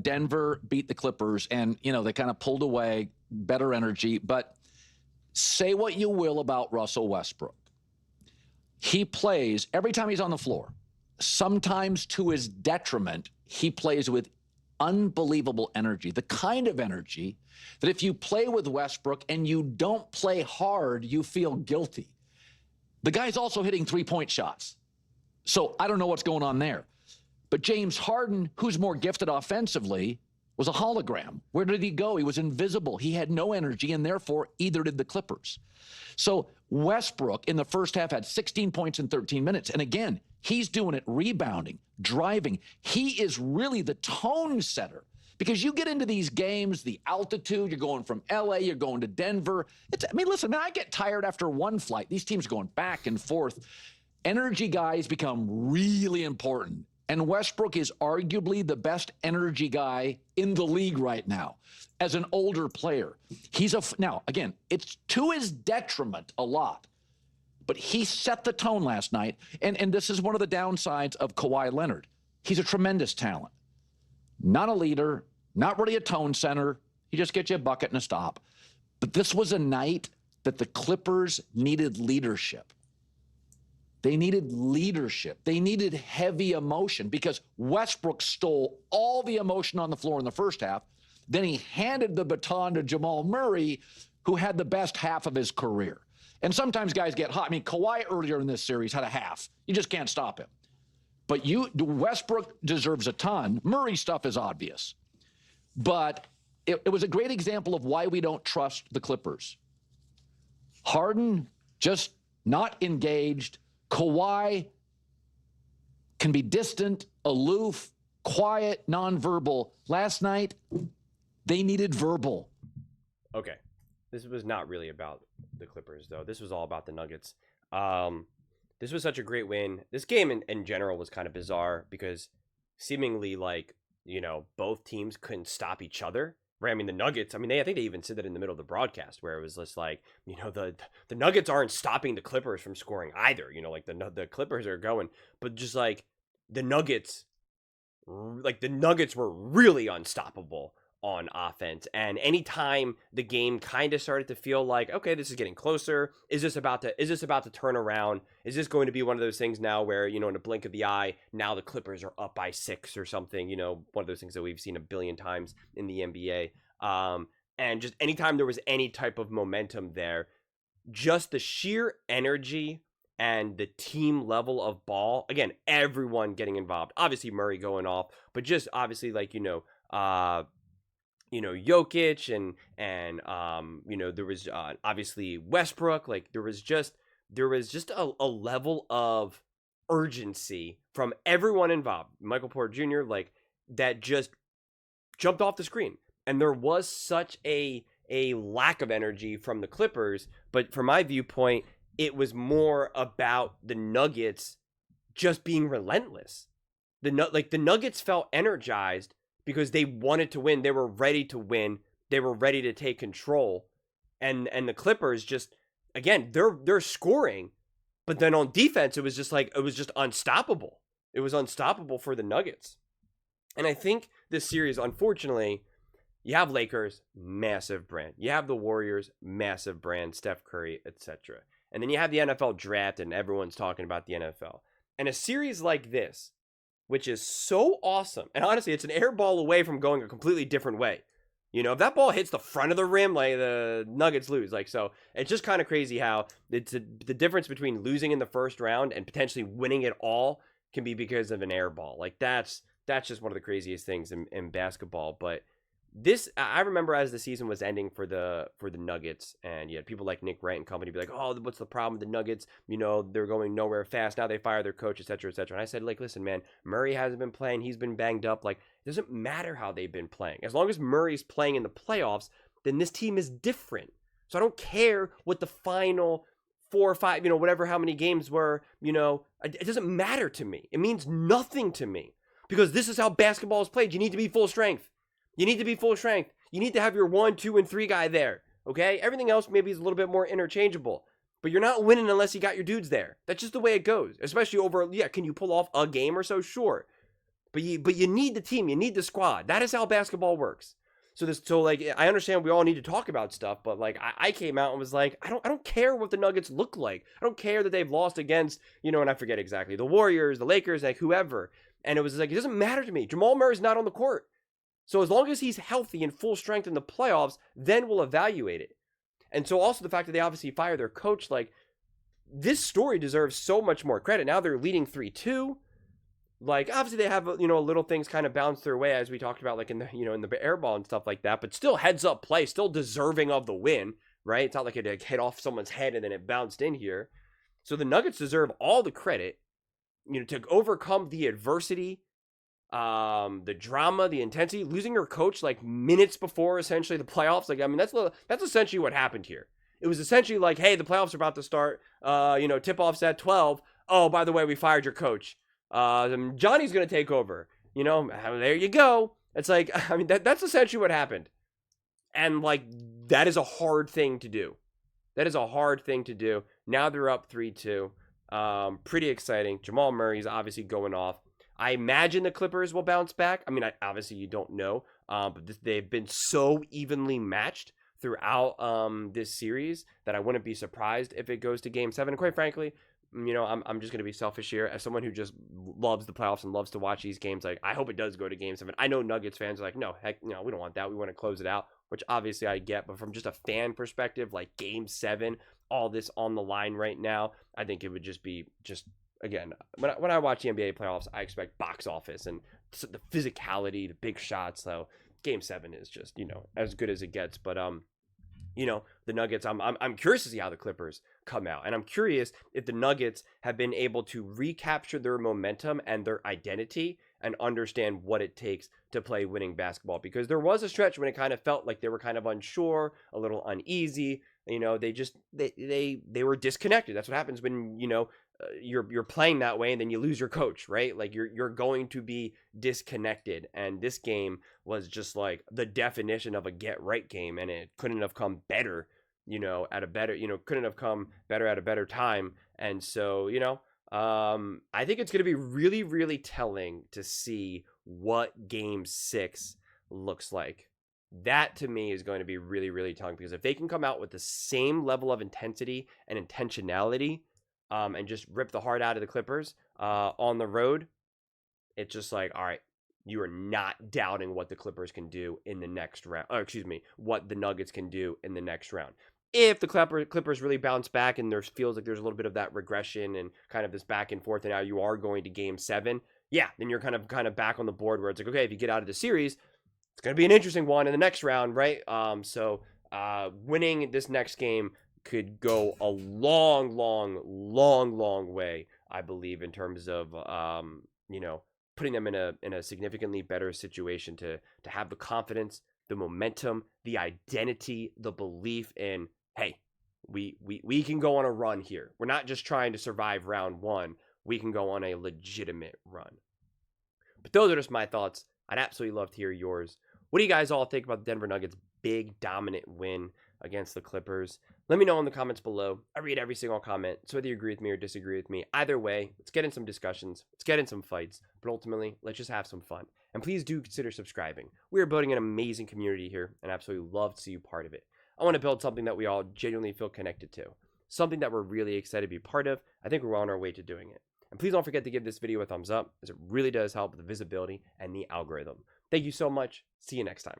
Denver beat the Clippers, and, they kind of pulled away, better energy. But say what you will about Russell Westbrook. He plays every time he's on the floor, sometimes to his detriment. He plays with unbelievable energy, the kind of energy that if you play with Westbrook and you don't play hard, you feel guilty. The guy's also hitting three-point shots. So I don't know what's going on there. But James Harden, who's more gifted offensively, was a hologram. Where did he go? He was invisible. He had no energy, and therefore either did the Clippers. So Westbrook in the first half had 16 points in 13 minutes. And again, he's doing it rebounding, driving. He is really the tone setter. Because you get into these games, the altitude, you're going from LA, you're going to Denver. Listen, man, I get tired after one flight. These teams are going back and forth. Energy guys become really important. And Westbrook is arguably the best energy guy in the league right now as an older player. Now, again, it's to his detriment a lot. But he set the tone last night. And this is one of the downsides of Kawhi Leonard. He's a tremendous talent. Not a leader, not really a tone setter. He just gets you a bucket and a stop. But this was a night that the Clippers needed leadership. They needed leadership. They needed heavy emotion because Westbrook stole all the emotion on the floor in the first half. Then he handed the baton to Jamal Murray, who had the best half of his career. And sometimes guys get hot. Kawhi earlier in this series had a half. You just can't stop him. But Westbrook deserves a ton. Murray's stuff is obvious. But it was a great example of why we don't trust the Clippers. Harden just not engaged. Kawhi can be distant, aloof, quiet, nonverbal. Last night, they needed verbal. Okay. This was not really about the Clippers, though. This was all about the Nuggets. This was such a great win. This game in general was kind of bizarre because seemingly both teams couldn't stop each other. Right? The Nuggets, I think they even said that in the middle of the broadcast where it was just the Nuggets aren't stopping the Clippers from scoring either. The Clippers are going, but just the Nuggets were really unstoppable on offense. And anytime the game kind of started to feel like, okay, this is getting closer. Is this about to turn around? Is this going to be one of those things now where, in a blink of the eye, now the Clippers are up by 6 or something, one of those things that we've seen a billion times in the NBA. And just anytime there was any type of momentum there, just the sheer energy and the team level of ball, again, everyone getting involved, obviously Murray going off, but just obviously Jokic and there was obviously Westbrook. There was just a level of urgency from everyone involved. Michael Porter Jr. That just jumped off the screen, and there was such a lack of energy from the Clippers. But from my viewpoint, it was more about the Nuggets just being relentless. The Nuggets felt energized because they wanted to win. They were ready to win. They were ready to take control. And the Clippers just, again, they're scoring, but then on defense, it was just unstoppable. It was unstoppable for the Nuggets. And I think this series, unfortunately, you have Lakers, massive brand. You have the Warriors, massive brand, Steph Curry, etc. And then you have the NFL draft, and everyone's talking about the NFL. And a series like this, which is so awesome. And honestly, it's an air ball away from going a completely different way. If that ball hits the front of the rim, the Nuggets lose. So it's just kind of crazy how the difference between losing in the first round and potentially winning it all can be because of an air ball. That's just one of the craziest things in basketball. But this, I remember as the season was ending for the Nuggets, and you had people like Nick Wright and company be like, oh, what's the problem with the Nuggets? They're going nowhere fast. Now they fire their coach, et cetera, et cetera. And I said, listen, man, Murray hasn't been playing. He's been banged up. It doesn't matter how they've been playing. As long as Murray's playing in the playoffs, then this team is different. So I don't care what the final 4 or 5, whatever, how many games were, it doesn't matter to me. It means nothing to me because this is how basketball is played. You need to be full strength. You need to be full strength. You need to have your 1, 2, and 3 guy there, okay? Everything else maybe is a little bit more interchangeable, but you're not winning unless you got your dudes there. That's just the way it goes, especially over, can you pull off a game or so? Sure. But you need the team. You need the squad. That is how basketball works. So like, I understand we all need to talk about stuff, but like I came out and was like, I don't care what the Nuggets look like. I don't care that they've lost against, and I forget exactly, the Warriors, the Lakers, like whoever. And it was like, it doesn't matter to me. Jamal Murray's not on the court. So as long as he's healthy and full strength in the playoffs, then we'll evaluate it. And so also the fact that they obviously fired their coach, like, this story deserves so much more credit. Now they're leading 3-2. Like, obviously they have, little things kind of bounce their way, as we talked about, like in the, in the air ball and stuff like that, but still heads up play, still deserving of the win, right? It's not like it hit off someone's head and then it bounced in here. So the Nuggets deserve all the credit, to overcome the adversity, the drama, the intensity, losing your coach like minutes before essentially the playoffs. Like, I mean, that's essentially what happened here. It was essentially like, hey, the playoffs are about to start. Tip-off's at 12. Oh, by the way, we fired your coach. Johnny's going to take over. There you go. It's like, I mean, that's essentially what happened. And like, that is a hard thing to do. That is a hard thing to do. Now they're up 3-2. Pretty exciting. Jamal Murray's obviously going off. I imagine the Clippers will bounce back. I mean, obviously you don't know, but they've been so evenly matched throughout this series that I wouldn't be surprised if it goes to Game 7. And quite frankly, I'm just going to be selfish here. As someone who just loves the playoffs and loves to watch these games, like, I hope it does go to Game 7. I know Nuggets fans are like, no, heck, no, we don't want that. We want to close it out, which obviously I get. But from just a fan perspective, like Game 7, all this on the line right now, I think it would just be again, when I watch the NBA playoffs, I expect box office and the physicality, the big shots. So Game 7 is just, as good as it gets. But the Nuggets, I'm curious to see how the Clippers come out, and I'm curious if the Nuggets have been able to recapture their momentum and their identity and understand what it takes to play winning basketball. Because there was a stretch when it kind of felt like they were kind of unsure, a little uneasy. They were disconnected. That's what happens when you're playing that way and then you lose your coach, right? Like you're going to be disconnected. And this game was just like the definition of a get right game, and it couldn't have come better, couldn't have come better at a better time. And so, I think it's going to be really, really telling to see what Game 6 looks like. That to me is going to be really, really telling, because if they can come out with the same level of intensity and intentionality, and just rip the heart out of the Clippers on the road, it's just like, all right, you are not doubting what the Clippers can do in the next round. Or excuse me, what the Nuggets can do in the next round. If the Clippers really bounce back and there feels like there's a little bit of that regression and kind of this back and forth, and now you are going to Game 7, yeah, then you're kind of back on the board where it's like, okay, if you get out of the series, it's going to be an interesting one in the next round, right? So winning this next game could go a long, long, long, long way, I believe, in terms of putting them in a significantly better situation to have the confidence, the momentum, the identity, the belief in, hey, we can go on a run here. We're not just trying to survive round one. We can go on a legitimate run. But those are just my thoughts. I'd absolutely love to hear yours. What do you guys all think about the Denver Nuggets' big dominant win against the Clippers? Let me know in the comments below. I read every single comment, so whether you agree with me or disagree with me, either way, let's get in some discussions, let's get in some fights, but ultimately, let's just have some fun. And please do consider subscribing. We are building an amazing community here, and I absolutely love to see you part of it. I want to build something that we all genuinely feel connected to, something that we're really excited to be part of. I think we're on our way to doing it. And please don't forget to give this video a thumbs up, as it really does help with the visibility and the algorithm. Thank you so much. See you next time.